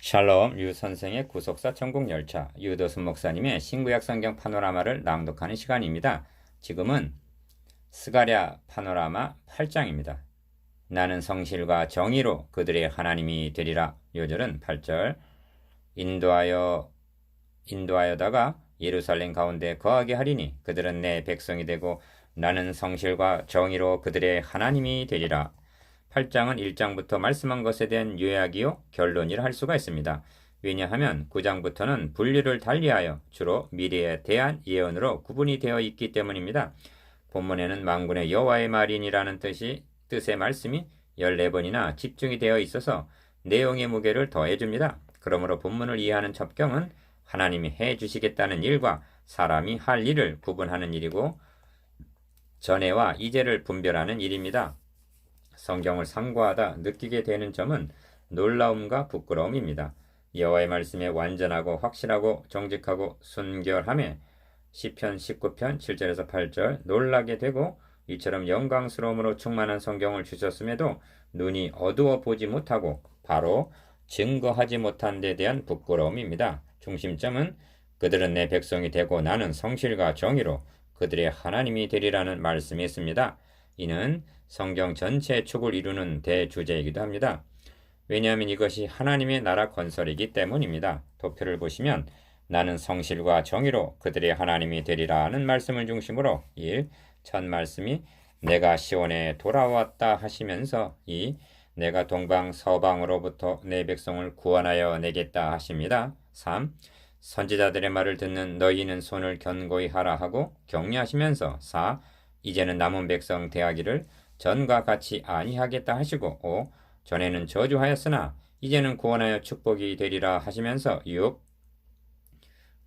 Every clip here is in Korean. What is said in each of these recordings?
샬롬 유 선생의 구속사 천국열차 유도순 목사님의 신구약 성경 파노라마를 낭독하는 시간입니다. 지금은 스가랴 파노라마 8장입니다. 나는 성실과 정의로 그들의 하나님이 되리라. 요절은 8절 인도하여다가 예루살렘 가운데 거하게 하리니 그들은 내 백성이 되고 나는 성실과 정의로 그들의 하나님이 되리라. 8장은 1장부터 말씀한 것에 대한 요약이요 결론이라 할 수가 있습니다. 왜냐하면 9장부터는 분류를 달리하여 주로 미래에 대한 예언으로 구분이 되어 있기 때문입니다. 본문에는 만군의 여호와의 말이니라는 뜻의 말씀이 14번이나 집중이 되어 있어서 내용의 무게를 더해줍니다. 그러므로 본문을 이해하는 첩경은 하나님이 해주시겠다는 일과 사람이 할 일을 구분하는 일이고 전해와 이제를 분별하는 일입니다. 성경을 상고하다 느끼게 되는 점은 놀라움과 부끄러움입니다. 여호와의 말씀에 완전하고 확실하고 정직하고 순결함에 시편 19편 7절에서 8절 놀라게 되고 이처럼 영광스러움으로 충만한 성경을 주셨음에도 눈이 어두워 보지 못하고 바로 증거하지 못한 데 대한 부끄러움입니다. 중심점은 그들은 내 백성이 되고 나는 성실과 정의로 그들의 하나님이 되리라는 말씀이 있습니다. 이는 성경 전체의 축을 이루는 대주제이기도 합니다. 왜냐하면 이것이 하나님의 나라 건설이기 때문입니다. 도표를 보시면 나는 성실과 정의로 그들의 하나님이 되리라는 말씀을 중심으로 1. 첫 말씀이 내가 시온에 돌아왔다 하시면서 2. 내가 동방 서방으로부터 내 백성을 구원하여 내겠다 하십니다. 3. 선지자들의 말을 듣는 너희는 손을 견고히 하라 하고 격려하시면서 4. 이제는 남은 백성 대하기를 전과 같이 아니하겠다 하시고 5. 전에는 저주하였으나 이제는 구원하여 축복이 되리라 하시면서 6.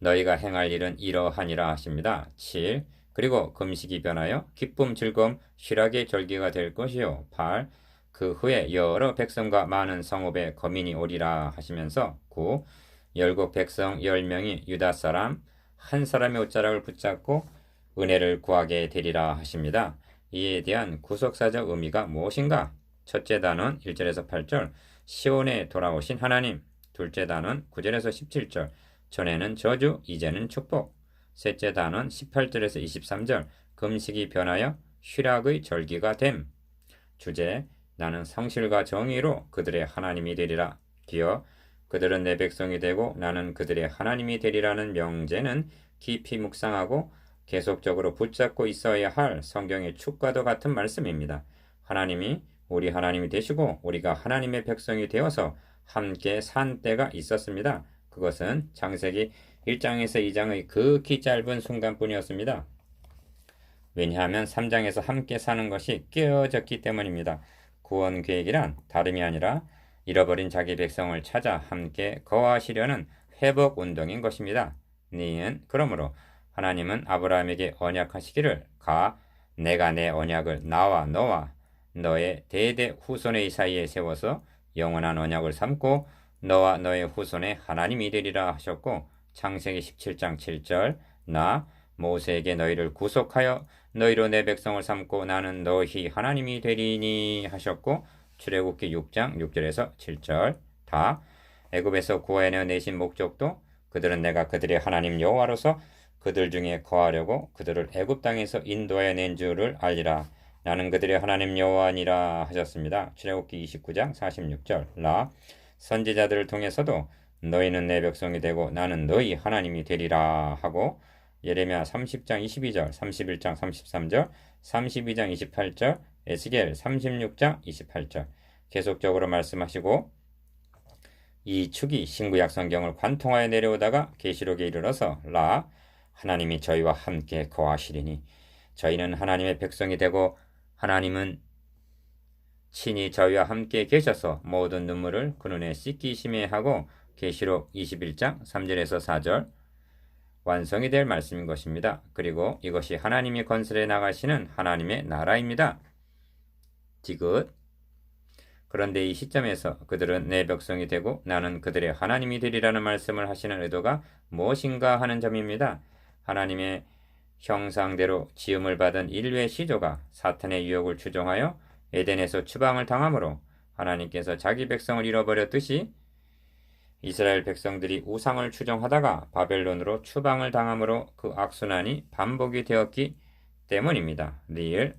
너희가 행할 일은 이러하니라 하십니다. 7. 그리고 금식이 변하여 기쁨 즐거움 실하게 절기가 될 것이요 8. 그 후에 여러 백성과 많은 성읍에 거민이 오리라 하시면서 9. 열국 백성 10명이 유다 사람 한 사람의 옷자락을 붙잡고 은혜를 구하게 되리라 하십니다. 이에 대한 구속사적 의미가 무엇인가? 첫째 단원 1절에서 8절 시온에 돌아오신 하나님. 둘째 단원 9절에서 17절 전에는 저주 이제는 축복. 셋째 단원 18절에서 23절 금식이 변하여 휴락의 절기가 됨. 주제 나는 성실과 정의로 그들의 하나님이 되리라. 기어 그들은 내 백성이 되고 나는 그들의 하나님이 되리라는 명제는 깊이 묵상하고 계속적으로 붙잡고 있어야 할 성경의 축과도 같은 말씀입니다. 하나님이 우리 하나님이 되시고 우리가 하나님의 백성이 되어서 함께 산 때가 있었습니다. 그것은 창세기 1장에서 2장의 극히 짧은 순간뿐이었습니다. 왜냐하면 3장에서 함께 사는 것이 깨어졌기 때문입니다. 구원 계획이란 다름이 아니라 잃어버린 자기 백성을 찾아 함께 거하시려는 회복 운동인 것입니다. 그러므로 하나님은 아브라함에게 언약하시기를 내가 내 언약을 나와 너와 너의 대대 후손의 사이에 세워서 영원한 언약을 삼고 너와 너의 후손의 하나님이 되리라 하셨고 창세기 17장 7절 나 모세에게 너희를 구속하여 너희로 내 백성을 삼고 나는 너희 하나님이 되리니 하셨고 출애굽기 6장 6절에서 7절 다 애굽에서 구하여 내신 목적도 그들은 내가 그들의 하나님 여호와로서 그들 중에 거하려고 그들을 애굽 땅에서 인도하여 낸 줄을 알리라. 나는 그들의 하나님 여호와니라 하셨습니다. 출애굽기 29장 46절 선지자들을 통해서도 너희는 내 백성이 되고 나는 너희 하나님이 되리라 하고 예레미야 30장 22절 31장 33절 32장 28절 에스겔 36장 28절 계속적으로 말씀하시고 이 축이 신구약 성경을 관통하여 내려오다가 계시록에 이르러서 하나님이 저희와 함께 거하시리니 저희는 하나님의 백성이 되고 하나님은 친히 저희와 함께 계셔서 모든 눈물을 그 눈에 씻기심에 하고 계시록 21장 3절에서 4절 완성이 될 말씀인 것입니다. 그리고 이것이 하나님이 건설해 나가시는 하나님의 나라입니다. 디귿 그런데 이 시점에서 그들은 내 백성이 되고 나는 그들의 하나님이 되리라는 말씀을 하시는 의도가 무엇인가 하는 점입니다. 하나님의 형상대로 지음을 받은 인류의 시조가 사탄의 유혹을 추종하여 에덴에서 추방을 당함으로 하나님께서 자기 백성을 잃어버렸듯이 이스라엘 백성들이 우상을 추종하다가 바벨론으로 추방을 당함으로 그 악순환이 반복이 되었기 때문입니다.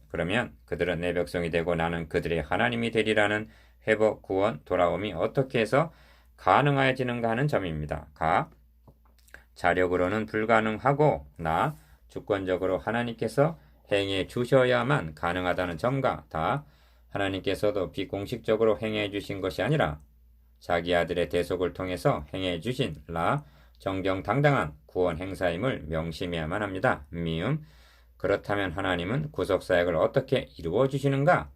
그러면 그들은 내 백성이 되고 나는 그들의 하나님이 되리라는 회복, 구원, 돌아옴이 어떻게 해서 가능해지는가 하는 점입니다. 자력으로는 불가능하고 주권적으로 하나님께서 행해 주셔야만 가능하다는 점과 하나님께서도 비공식적으로 행해 주신 것이 아니라 자기 아들의 대속을 통해서 행해 주신 정정당당한 구원 행사임을 명심해야만 합니다. 그렇다면 하나님은 구속사역을 어떻게 이루어 주시는가?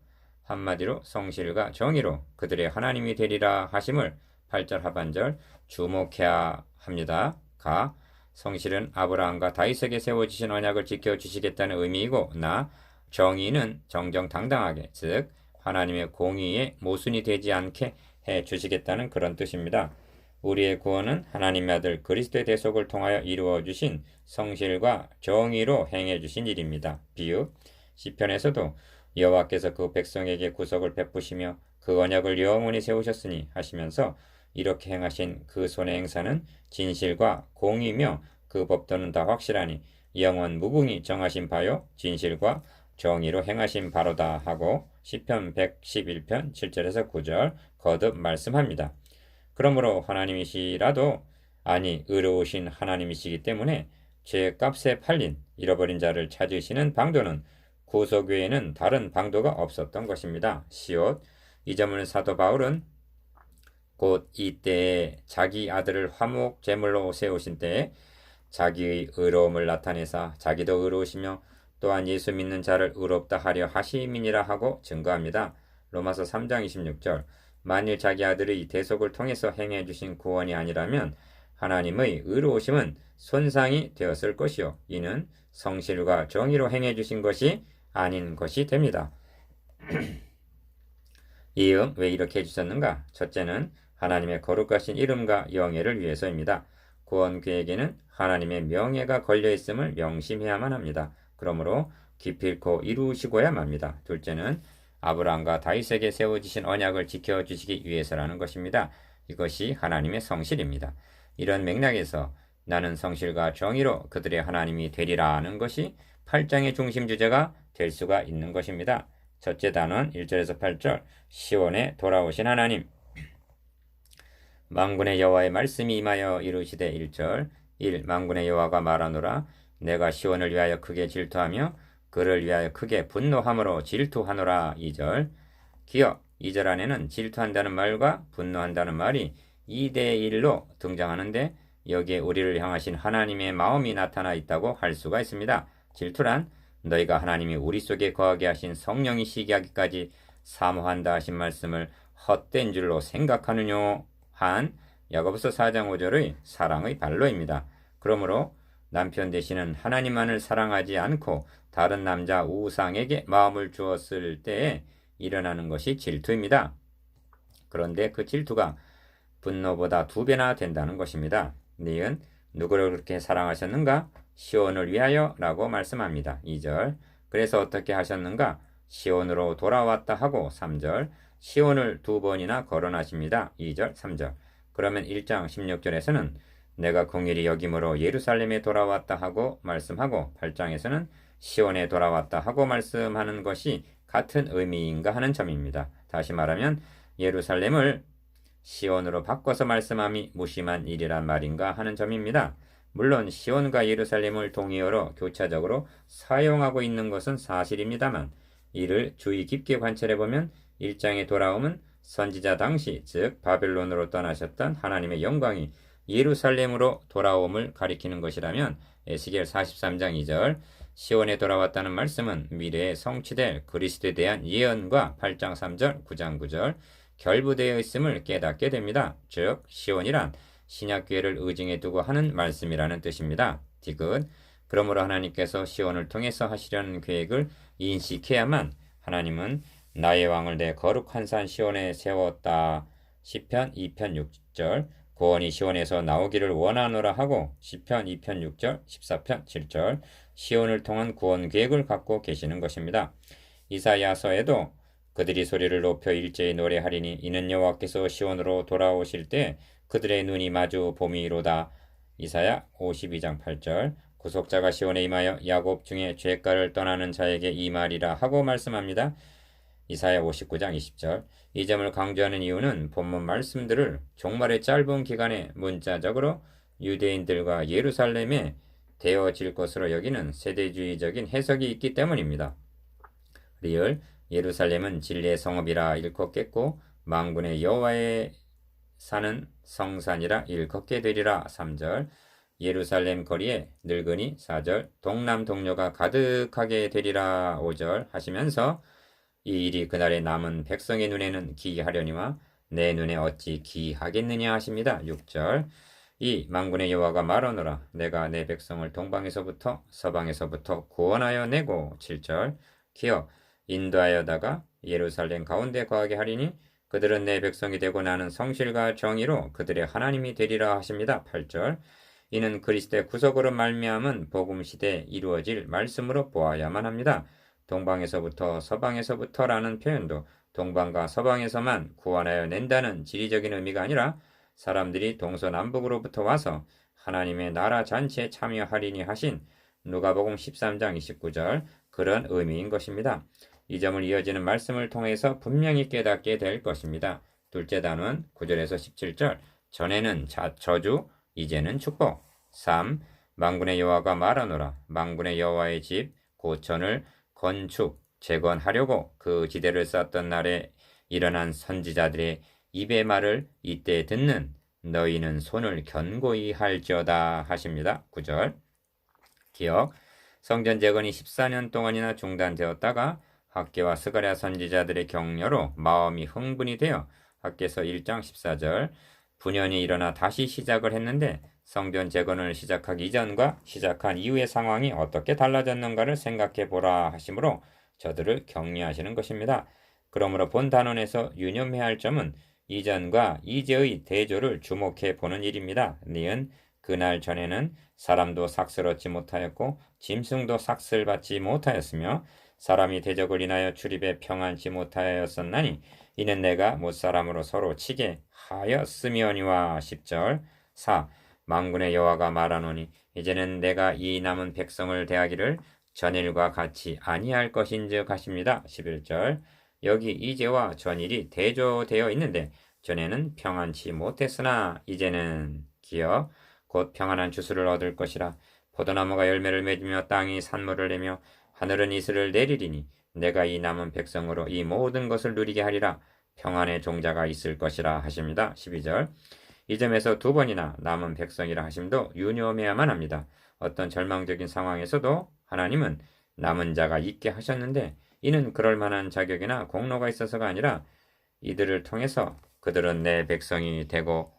한마디로 성실과 정의로 그들의 하나님이 되리라 하심을 8절 하반절 주목해야 합니다. 성실은 아브라함과 다윗에게 세워주신 언약을 지켜주시겠다는 의미이고 정의는 정정당당하게 즉 하나님의 공의에 모순이 되지 않게 해주시겠다는 그런 뜻입니다. 우리의 구원은 하나님의 아들 그리스도의 대속을 통하여 이루어 주신 성실과 정의로 행해 주신 일입니다. 비읍 시편에서도 여호와께서 그 백성에게 구속을 베푸시며 그 언약을 영원히 세우셨으니 하시면서 이렇게 행하신 그 손의 행사는 진실과 공의며 그 법도는 다 확실하니 영원 무궁히 정하신 바요 진실과 정의로 행하신 바로다 하고 시편 111편 7절에서 9절 거듭 말씀합니다. 그러므로 하나님이시라도 의로우신 하나님이시기 때문에 죄값에 팔린 잃어버린 자를 찾으시는 방도는 구속 외에는 다른 방도가 없었던 것입니다. 이 점을 사도 바울은 곧 이때에 자기 아들을 화목 제물로 세우신 때에 자기의 의로움을 나타내사 자기도 의로우시며 또한 예수 믿는 자를 의롭다 하려 하심이니라 하고 증거합니다. 로마서 3장 26절 만일 자기 아들의 대속을 통해서 행해 주신 구원이 아니라면 하나님의 의로우심은 손상이 되었을 것이요 이는 성실과 정의로 행해 주신 것이 아닌 것이 됩니다. 왜 이렇게 해주셨는가? 첫째는 하나님의 거룩하신 이름과 영예를 위해서입니다. 구원 계획에는 하나님의 명예가 걸려있음을 명심해야만 합니다. 그러므로 기필코 이루시고야 합니다. 둘째는 아브라함과 다윗에게 세워지신 언약을 지켜주시기 위해서라는 것입니다. 이것이 하나님의 성실입니다. 이런 맥락에서 나는 성실과 정의로 그들의 하나님이 되리라는 것이 8장의 중심 주제가 될 수가 있는 것입니다. 첫째 단원 1절에서 8절 시온에 돌아오신 하나님 만군의 여호와의 말씀이 임하여 이루시되 1절 만군의 여호와가 말하노라 내가 시온을 위하여 크게 질투하며 그를 위하여 크게 분노함으로 질투하노라 2절 기억 2절 안에는 질투한다는 말과 분노한다는 말이 2대1로 등장하는데 여기에 우리를 향하신 하나님의 마음이 나타나 있다고 할 수가 있습니다. 질투란 너희가 하나님이 우리 속에 거하게 하신 성령이 시기하기까지 사모한다 하신 말씀을 헛된 줄로 생각하느뇨 한 야고보서 4장 5절의 사랑의 발로입니다. 그러므로 남편 되시는 하나님만을 사랑하지 않고 다른 남자 우상에게 마음을 주었을 때에 일어나는 것이 질투입니다. 그런데 그 질투가 분노보다 2배나 된다는 것입니다. 니은 누구를 그렇게 사랑하셨는가? 시온을 위하여 라고 말씀합니다. 2절 그래서 어떻게 하셨는가? 시온으로 돌아왔다 하고 3절 시온을 2번이나 거론하십니다. 2절 3절 그러면 1장 16절에서는 내가 공일이 여김으로 예루살렘에 돌아왔다 하고 말씀하고 8장에서는 시온에 돌아왔다 하고 말씀하는 것이 같은 의미인가 하는 점입니다. 다시 말하면 예루살렘을 시온으로 바꿔서 말씀함이 무심한 일이란 말인가 하는 점입니다. 물론 시온과 예루살렘을 동의어로 교차적으로 사용하고 있는 것은 사실입니다만 이를 주의 깊게 관찰해보면 1장의 돌아옴은 선지자 당시 즉 바벨론으로 떠나셨던 하나님의 영광이 예루살렘으로 돌아옴을 가리키는 것이라면 에스겔 43장 2절 시온에 돌아왔다는 말씀은 미래에 성취될 그리스도에 대한 예언과 8장 3절 9장 9절 결부되어 있음을 깨닫게 됩니다. 즉 시온이란 신약교회를 의징해 두고 하는 말씀이라는 뜻입니다. 디귿 그러므로 하나님께서 시온을 통해서 하시려는 계획을 인식해야만 하나님은 나의 왕을 내 거룩한 산 시온에 세웠다. 시편 2편 6절 구원이 시온에서 나오기를 원하노라 하고 시편 2편 6절 14편 7절 시온을 통한 구원 계획을 갖고 계시는 것입니다. 이사야서에도 그들이 소리를 높여 일제히 노래하리니 이는 여호와께서 시온으로 돌아오실 때 그들의 눈이 마주 봄이로다. 이사야 52장 8절. 구속자가 시온에 임하여 야곱 중에 죄가를 떠나는 자에게 이 말이라 하고 말씀합니다. 이사야 59장 20절. 이 점을 강조하는 이유는 본문 말씀들을 종말의 짧은 기간에 문자적으로 유대인들과 예루살렘에 되어질 것으로 여기는 세대주의적인 해석이 있기 때문입니다. 리을 예루살렘은 진리의 성읍이라 일컫겠고 만군의 여호와의 사는 성산이라 일컫게 되리라. 3절. 예루살렘 거리에 늙은이 4절. 동남 동료가 가득하게 되리라. 5절 하시면서 이 일이 그날의 남은 백성의 눈에는 기이하려니와 내 눈에 어찌 기이하겠느냐 하십니다. 6절. 이 만군의 여호와가 말하노라. 내가 내 백성을 동방에서부터 서방에서부터 구원하여 내고. 7절. 기어 인도하여다가 예루살렘 가운데 거하게 하리니 그들은 내 백성이 되고 나는 성실과 정의로 그들의 하나님이 되리라 하십니다. 8절. 이는 그리스도의 구속으로 말미암은 복음 시대에 이루어질 말씀으로 보아야만 합니다. 동방에서부터 서방에서부터라는 표현도 동방과 서방에서만 구원하여 낸다는 지리적인 의미가 아니라 사람들이 동서남북으로부터 와서 하나님의 나라 잔치에 참여하리니 하신 누가복음 13장 29절 그런 의미인 것입니다. 이 점을 이어지는 말씀을 통해서 분명히 깨닫게 될 것입니다. 둘째 단원 9절에서 17절. 전에는 저주, 이제는 축복. 3. 만군의 여호와가 말하노라. 만군의 여호와의 집 고천을 건축, 재건하려고 그 지대를 쌓던 날에 일어난 선지자들의 입의 말을 이때 듣는 너희는 손을 견고히 할지어다 하십니다. 9절. 기억. 성전 재건이 14년 동안이나 중단되었다가 학개와 스가랴 선지자들의 격려로 마음이 흥분이 되어 학개서 1장 14절 분연이 일어나 다시 시작을 했는데 성전 재건을 시작하기 이전과 시작한 이후의 상황이 어떻게 달라졌는가를 생각해 보라 하시므로 저들을 격려하시는 것입니다. 그러므로 본 단원에서 유념해야 할 점은 이전과 이제의 대조를 주목해 보는 일입니다. 니은 그날 전에는 사람도 삭슬 얻지 못하였고 짐승도 삭슬 받지 못하였으며 사람이 대적을 인하여 출입에 평안치 못하였었나니 이는 내가 못사람으로 서로 치게 하였으며니와. 10절. 4. 만군의 여호와가 말하노니 이제는 내가 이 남은 백성을 대하기를 전일과 같이 아니할 것인즉 하십니다. 11절. 여기 이제와 전일이 대조되어 있는데 전에는 평안치 못했으나 이제는 기어 곧 평안한 주수를 얻을 것이라. 포도나무가 열매를 맺으며 땅이 산물을 내며 하늘은 이슬을 내리리니 내가 이 남은 백성으로 이 모든 것을 누리게 하리라. 평안의 종자가 있을 것이라 하십니다. 12절. 이 점에서 두 번이나 남은 백성이라 하심도 유념해야만 합니다. 어떤 절망적인 상황에서도 하나님은 남은 자가 있게 하셨는데 이는 그럴 만한 자격이나 공로가 있어서가 아니라 이들을 통해서 그들은 내 백성이 되고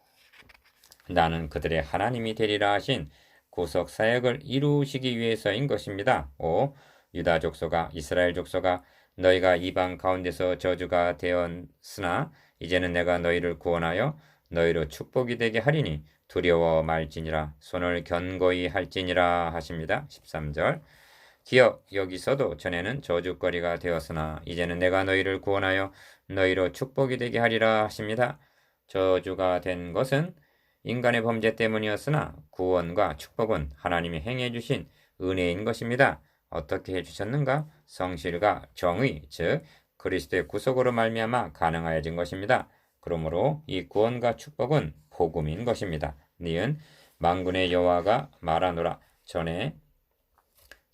나는 그들의 하나님이 되리라 하신 구속 사역을 이루시기 위해서인 것입니다. 5. 유다 족속아 이스라엘 족속아 너희가 이방 가운데서 저주가 되었으나 이제는 내가 너희를 구원하여 너희로 축복이 되게 하리니 두려워 말지니라 손을 견고히 할지니라 하십니다. 13절. 기억 여기서도 전에는 저주거리가 되었으나 이제는 내가 너희를 구원하여 너희로 축복이 되게 하리라 하십니다. 저주가 된 것은 인간의 범죄 때문이었으나 구원과 축복은 하나님이 행해 주신 은혜인 것입니다. 어떻게 해주셨는가? 성실과 정의, 즉 그리스도의 구속으로 말미암아 가능하여진 것입니다. 그러므로 이 구원과 축복은 복음인 것입니다. 니은 만군의 여호와가 말하노라. 전에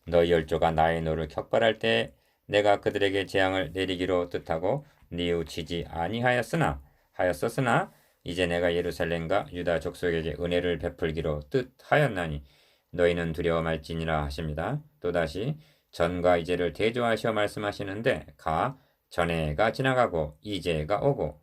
너희 열조가 나의 노를 격발할 때 내가 그들에게 재앙을 내리기로 뜻하고 뉘우치지 아니하였으나 이제 내가 예루살렘과 유다 족속에게 은혜를 베풀기로 뜻하였나니 너희는 두려워 말지니라 하십니다. 또다시 전과 이제를 대조하시어 말씀하시는데 전에가 지나가고 이제가 오고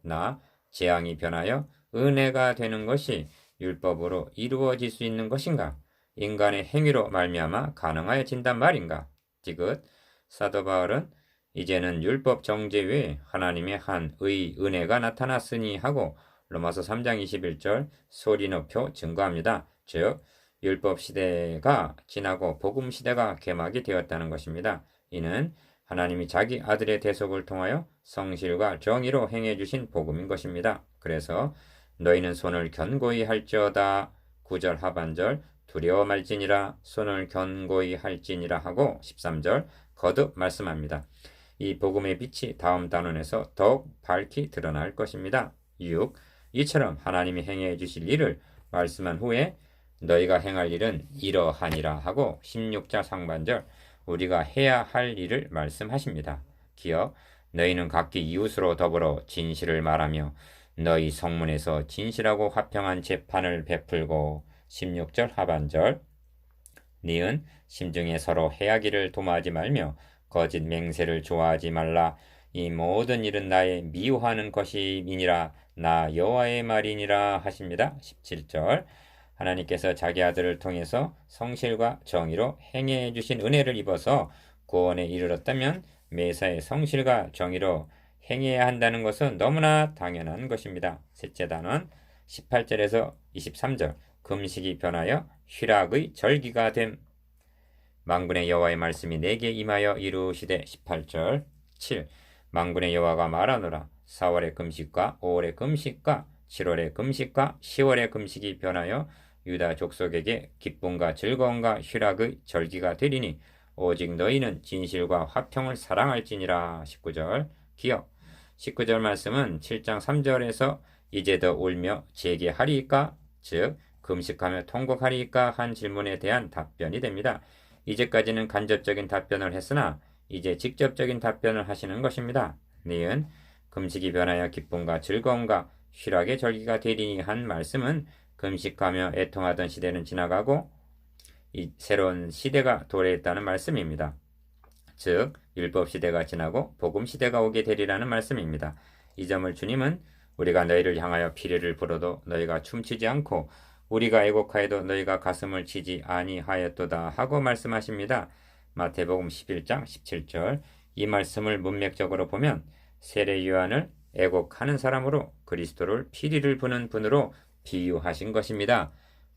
재앙이 변하여 은혜가 되는 것이 율법으로 이루어질 수 있는 것인가? 인간의 행위로 말미암아 가능하여진단 말인가? 디귿 사도 바울은 이제는 율법 정죄 외에 하나님의 한 은혜가 나타났으니 하고 로마서 3장 21절 소리 높여 증거합니다. 즉 율법 시대가 지나고 복음 시대가 개막이 되었다는 것입니다. 이는 하나님이 자기 아들의 대속을 통하여 성실과 정의로 행해 주신 복음인 것입니다. 그래서 너희는 손을 견고히 할지어다. 9절 하반절 두려워 말지니라 손을 견고히 할지니라 하고 13절 거듭 말씀합니다. 이 복음의 빛이 다음 단원에서 더욱 밝히 드러날 것입니다. 6. 이처럼 하나님이 행해 주실 일을 말씀한 후에 너희가 행할 일은 이러하니라 하고 16절 상반절 우리가 해야 할 일을 말씀하십니다. 기억 너희는 각기 이웃으로 더불어 진실을 말하며 너희 성문에서 진실하고 화평한 재판을 베풀고 16절 하반절 니은 심중에 서로 해하기를 도모하지 말며 거짓 맹세를 좋아하지 말라. 이 모든 일은 나의 미워하는 것이니라 나 여호와의 말이니라 하십니다. 17절 하나님께서 자기 아들을 통해서 성실과 정의로 행해 주신 은혜를 입어서 구원에 이르렀다면 매사에 성실과 정의로 행해야 한다는 것은 너무나 당연한 것입니다. 셋째 단원 18절에서 23절 금식이 변하여 희락의 절기가 됨. 만군의 여호와의 말씀이 내게 임하여 이루시되 18절 7. 만군의 여호와가 말하노라 4월의 금식과 5월의 금식과 7월의 금식과 10월의 금식이 변하여 유다 족속에게 기쁨과 즐거움과 희락의 절기가 되리니 오직 너희는 진실과 화평을 사랑할지니라. 19절 기억 19절 말씀은 7장 3절에서 이제 더 울며 재개하리이까 즉 금식하며 통곡하리이까 한 질문에 대한 답변이 됩니다. 이제까지는 간접적인 답변을 했으나 이제 직접적인 답변을 하시는 것입니다. 니은 금식이 변하여 기쁨과 즐거움과 희락의 절기가 되리니 한 말씀은 금식하며 애통하던 시대는 지나가고 이 새로운 시대가 도래했다는 말씀입니다. 즉 율법 시대가 지나고 복음 시대가 오게 되리라는 말씀입니다. 이 점을 주님은 우리가 너희를 향하여 피리를 불어도 너희가 춤추지 않고 우리가 애곡하여도 너희가 가슴을 치지 아니하였도다 하고 말씀하십니다. 마태복음 11장 17절 이 말씀을 문맥적으로 보면 세례 요한을 애곡하는 사람으로 그리스도를 피리를 부는 분으로 비유하신 것입니다.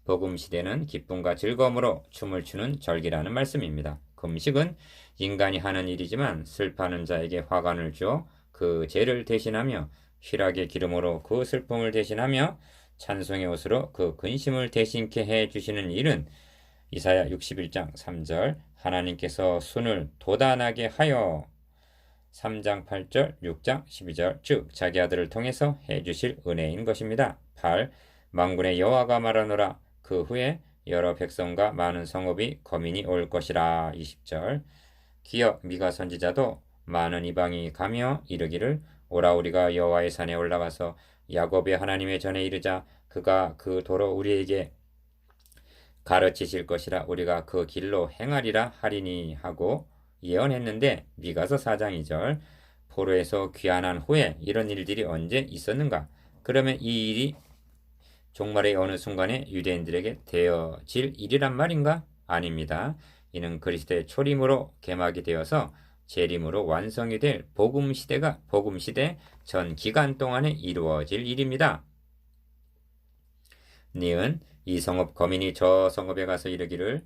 복음 시대는 기쁨과 즐거움으로 춤을 추는 절기라는 말씀입니다. 금식은 인간이 하는 일이지만 슬퍼하는 자에게 화관을 주어 그 죄를 대신하며 희락의 기름으로 그 슬픔을 대신하며 찬송의 옷으로 그 근심을 대신케 해 주시는 일은 이사야 61장 3절 하나님께서 순을 돋아나게 하여 3장 8절 6장 12절 즉 자기 아들을 통해서 해 주실 은혜인 것입니다. 8. 만군의 여호와가 말하노라 그 후에 여러 백성과 많은 성읍이 거민이 올 것이라. 20절 기억 미가 선지자도 많은 이방이 가며 이르기를 오라 우리가 여호와의 산에 올라가서 야곱의 하나님의 전에 이르자 그가 그 도로 우리에게 가르치실 것이라 우리가 그 길로 행하리라 하리니 하고 예언했는데 미가서 4장 2절 포로에서 귀환한 후에 이런 일들이 언제 있었는가? 그러면 이 일이 종말의 어느 순간에 유대인들에게 되어질 일이란 말인가? 아닙니다. 이는 그리스도의 초림으로 개막이 되어서 재림으로 완성이 될 복음 시대 전 기간 동안에 이루어질 일입니다. 니은 이 성읍 거민이 저 성읍에 가서 이르기를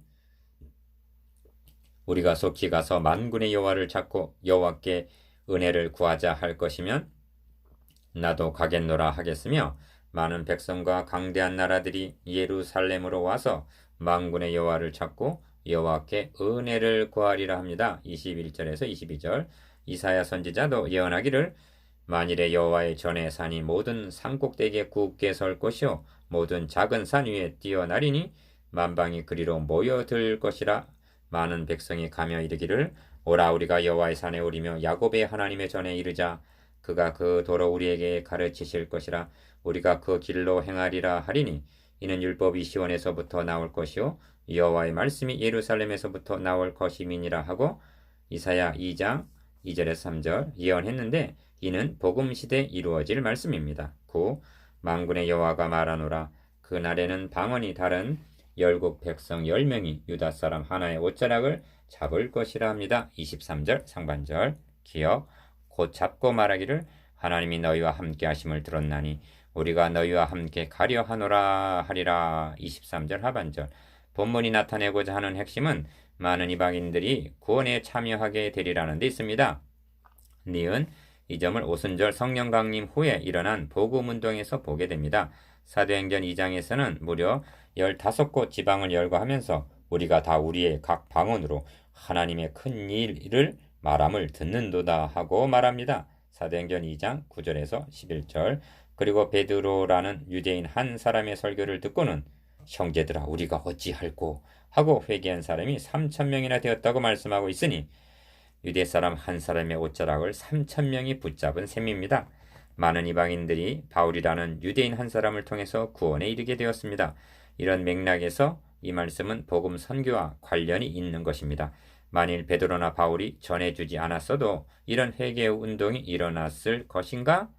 우리가 속히 가서 만군의 여호와를 찾고 여호와께 은혜를 구하자 할 것이면 나도 가겠노라 하겠으며 많은 백성과 강대한 나라들이 예루살렘으로 와서 만군의 여호와를 찾고 여호와께 은혜를 구하리라 합니다. 21절에서 22절 이사야 선지자도 예언하기를 만일에 여호와의 전의 산이 모든 산꼭대기에 굳게 설 것이요 모든 작은 산 위에 뛰어나리니 만방이 그리로 모여들 것이라. 많은 백성이 가며 이르기를 오라 우리가 여호와의 산에 오리며 야곱의 하나님의 전에 이르자 그가 그 도로 우리에게 가르치실 것이라. 우리가 그 길로 행하리라 하리니 이는 율법이 시온에서부터 나올 것이요 여호와의 말씀이 예루살렘에서부터 나올 것임이니라 하고 이사야 2장 2절에서 3절 예언했는데 이는 복음 시대에 이루어질 말씀입니다. 9. 만군의 여호와가 말하노라 그 날에는 방언이 다른 열국 백성 10명이 유다 사람 하나의 옷자락을 잡을 것이라 합니다. 23절 상반절 기억 곧 잡고 말하기를 하나님이 너희와 함께 하심을 들었나니 우리가 너희와 함께 가려 하노라 하리라. 23절 하반절 본문이 나타내고자 하는 핵심은 많은 이방인들이 구원에 참여하게 되리라는 데 있습니다. 니은 이 점을 오순절 성령 강림 후에 일어난 복음운동에서 보게 됩니다. 사도행전 2장에서는 무려 15곳 지방을 열거하면서 우리가 다 우리의 각 방언으로 하나님의 큰 일을 말함을 듣는도다 하고 말합니다. 사도행전 2장 9절에서 11절. 그리고 베드로라는 유대인 한 사람의 설교를 듣고는 형제들아 우리가 어찌할꼬 하고 회개한 사람이 3,000명이나 되었다고 말씀하고 있으니 유대 사람 한 사람의 옷자락을 3,000명이 붙잡은 셈입니다. 많은 이방인들이 바울이라는 유대인 한 사람을 통해서 구원에 이르게 되었습니다. 이런 맥락에서 이 말씀은 복음 선교와 관련이 있는 것입니다. 만일 베드로나 바울이 전해주지 않았어도 이런 회개 운동이 일어났을 것인가?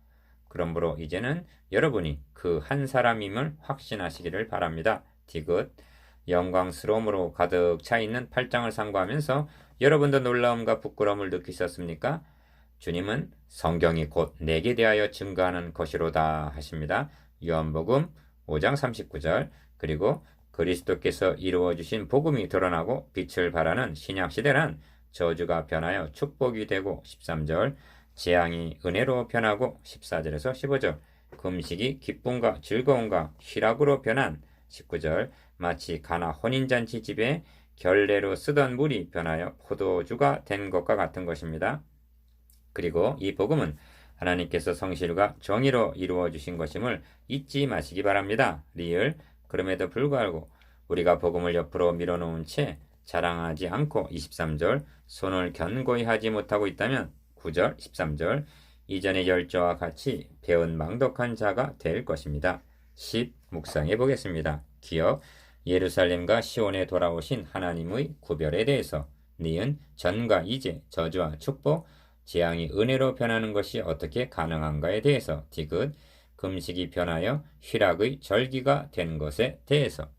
그러므로 이제는 여러분이 그 한 사람임을 확신하시기를 바랍니다. 디귿 영광스러움으로 가득 차 있는 8장을 상고하면서 여러분도 놀라움과 부끄러움을 느끼셨습니까? 주님은 성경이 곧 내게 대하여 증거하는 것이로다 하십니다. 요한복음 5장 39절. 그리고 그리스도께서 이루어주신 복음이 드러나고 빛을 발하는 신약시대란 저주가 변하여 축복이 되고 13절. 재앙이 은혜로 변하고 14절에서 15절. 금식이 기쁨과 즐거움과 희락으로 변한 19절. 마치 가나 혼인잔치 집에 결례로 쓰던 물이 변하여 포도주가 된 것과 같은 것입니다. 그리고 이 복음은 하나님께서 성실과 정의로 이루어 주신 것임을 잊지 마시기 바랍니다. 리을. 그럼에도 불구하고 우리가 복음을 옆으로 밀어놓은 채 자랑하지 않고 23절 손을 견고히 하지 못하고 있다면 9절 13절 이전의 열조와 같이 배은 망덕한 자가 될 것입니다. 10. 묵상해 보겠습니다. 기억 예루살렘과 시온에 돌아오신 하나님의 구별에 대해서 니은 전과 이제 저주와 축복 재앙이 은혜로 변하는 것이 어떻게 가능한가에 대해서 디귿 금식이 변하여 희락의 절기가 된 것에 대해서